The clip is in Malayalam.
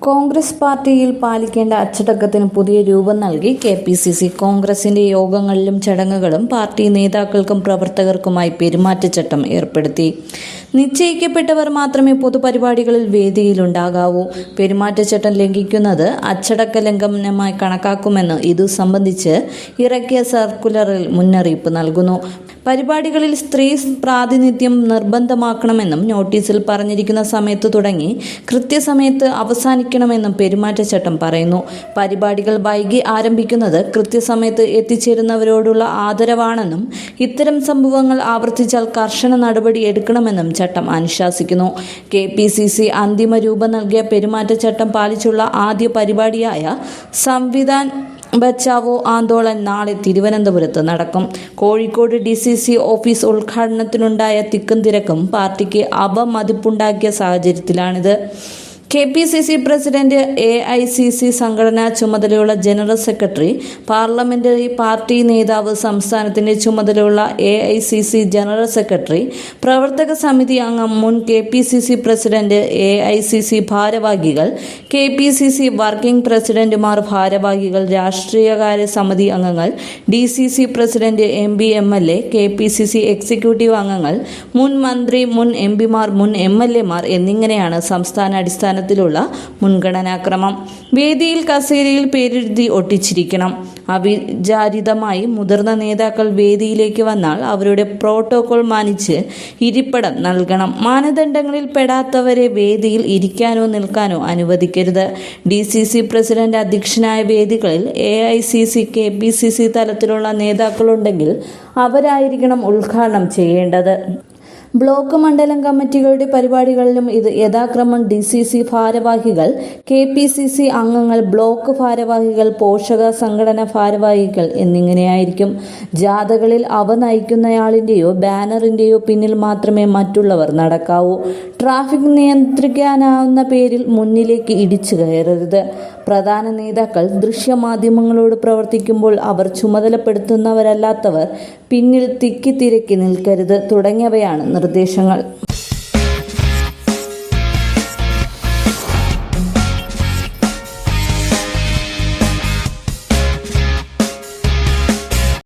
കോൺഗ്രസ് പാർട്ടിയിൽ പാലിക്കേണ്ട അച്ചടക്കത്തിന് പുതിയ രൂപം നൽകി കെ.പി.സി.സി. കോൺഗ്രസിന്റെ യോഗങ്ങളിലും ചടങ്ങുകളും പാർട്ടി നേതാക്കൾക്കും പ്രവർത്തകർക്കുമായി പെരുമാറ്റച്ചട്ടം ഏർപ്പെടുത്തി. നിശ്ചയിക്കപ്പെട്ടവർ മാത്രമേ പൊതുപരിപാടികളിൽ വേദിയിലുണ്ടാകാവൂ. പെരുമാറ്റച്ചട്ടം ലംഘിക്കുന്നത് അച്ചടക്ക ലംഘനമായി കണക്കാക്കുമെന്ന് ഇതു സംബന്ധിച്ച് ഇറക്കിയ സർക്കുലറിൽ മുന്നറിയിപ്പ് നൽകുന്നു. പരിപാടികളിൽ സ്ത്രീ പ്രാതിനിധ്യം നിർബന്ധമാക്കണമെന്നും നോട്ടീസിൽ പറഞ്ഞിരിക്കുന്ന സമയത്ത് തുടങ്ങി കൃത്യസമയത്ത് അവസാനിക്കണമെന്നും പെരുമാറ്റച്ചട്ടം പറയുന്നു. പരിപാടികൾ വൈകി ആരംഭിക്കുന്നത് കൃത്യസമയത്ത് എത്തിച്ചേരുന്നവരോടുള്ള ആദരവാണെന്നും ഇത്തരം സംഭവങ്ങൾ ആവർത്തിച്ചാൽ കർശന നടപടി എടുക്കണമെന്നും ചട്ടം അനുശാസിക്കുന്നു. കെ.പി.സി.സി. അന്തിമ രൂപം നൽകിയ പെരുമാറ്റച്ചട്ടം പാലിച്ചുള്ള ആദ്യ പരിപാടിയായ സംവിധാൻ ബച്ചാവോ ആന്തോളൻ നാളെ തിരുവനന്തപുരത്ത് നടക്കും. കോഴിക്കോട് ഡി.സി.സി. ഓഫീസ് ഉദ്ഘാടനത്തിനുണ്ടായ തിക്കും തിരക്കും പാർട്ടിക്ക് അപമതിപ്പുണ്ടാക്കിയ സാഹചര്യത്തിലാണിത്. കെ.പി.സി.സി. President, AICC. സംഘടനാ ചുമതലയുള്ള ജനറൽ സെക്രട്ടറി, പാർലമെന്ററി പാർട്ടി നേതാവ്, സംസ്ഥാനത്തിന്റെ ചുമതലയുള്ള എ.ഐ.സി.സി. ജനറൽ സെക്രട്ടറി, പ്രവർത്തക സമിതി അംഗം, മുൻ കെ.പി.സി.സി. President, AICC. ഭാരവാഹികൾ, കെ.പി.സി.സി. വർക്കിംഗ് പ്രസിഡന്റുമാർ, ഭാരവാഹികൾ, രാഷ്ട്രീയകാര്യ സമിതി അംഗങ്ങൾ, DCC. President, MP, MLA, KPCC. Executive അംഗങ്ങൾ, മുൻ മന്ത്രി, മുൻ എം.പിമാർ, മുൻ എം.എൽ.എമാർ എന്നിങ്ങനെയാണ് സംസ്ഥാന അടിസ്ഥാനത്തിലുള്ള മുൻഗണനാക്രമം. വേദിയിൽ കസേരയിൽ പേരെഴുതി ഒട്ടിച്ചിരിക്കണം. അവിചാരിതമായി മുതിർന്ന നേതാക്കൾ വേദിയിലേക്ക് വന്നാൽ അവരുടെ പ്രോട്ടോകോൾ മാനിച്ച് ഇരിപ്പിടം നൽകണം. മാനദണ്ഡങ്ങളിൽ പെടാത്തവരെ വേദിയിൽ ഇരിക്കാനോ നിൽക്കാനോ അനുവദിക്കരുത്. ഡി.സി.സി. പ്രസിഡന്റ് അധ്യക്ഷനായ വേദികളിൽ എ.ഐ.സി.സി. കെ.പി.സി.സി. തലത്തിലുള്ള നേതാക്കളുണ്ടെങ്കിൽ അവരായിരിക്കണം ഉദ്ഘാടനം ചെയ്യേണ്ടത്. ബ്ലോക്ക് മണ്ഡലം കമ്മിറ്റികളുടെ പരിപാടികളിലും ഇത് യഥാക്രമം ഡി.സി.സി. ഭാരവാഹികൾ, കെ.പി.സി.സി. അംഗങ്ങൾ, ബ്ലോക്ക് ഭാരവാഹികൾ, പോഷക സംഘടന ഭാരവാഹികൾ എന്നിങ്ങനെയായിരിക്കും. ജാഥകളിൽ അവ നയിക്കുന്നയാളിന്റെയോ ബാനറിന്റെയോ പിന്നിൽ മാത്രമേ മറ്റുള്ളവർ നടക്കാവൂ. ട്രാഫിക് നിയന്ത്രിക്കാനാവുന്ന പേരിൽ മുന്നിലേക്ക് ഇടിച്ചു കയറരുത്. പ്രധാന നേതാക്കൾ ദൃശ്യമാധ്യമങ്ങളോട് പ്രവർത്തിക്കുമ്പോൾ അവർ ചുമതലപ്പെടുത്തുന്നവരല്ലാത്തവർ പിന്നിൽ തിക്കിത്തിരക്കി നിൽക്കരുത് തുടങ്ങിയവയാണ് നിർദ്ദേശങ്ങൾ.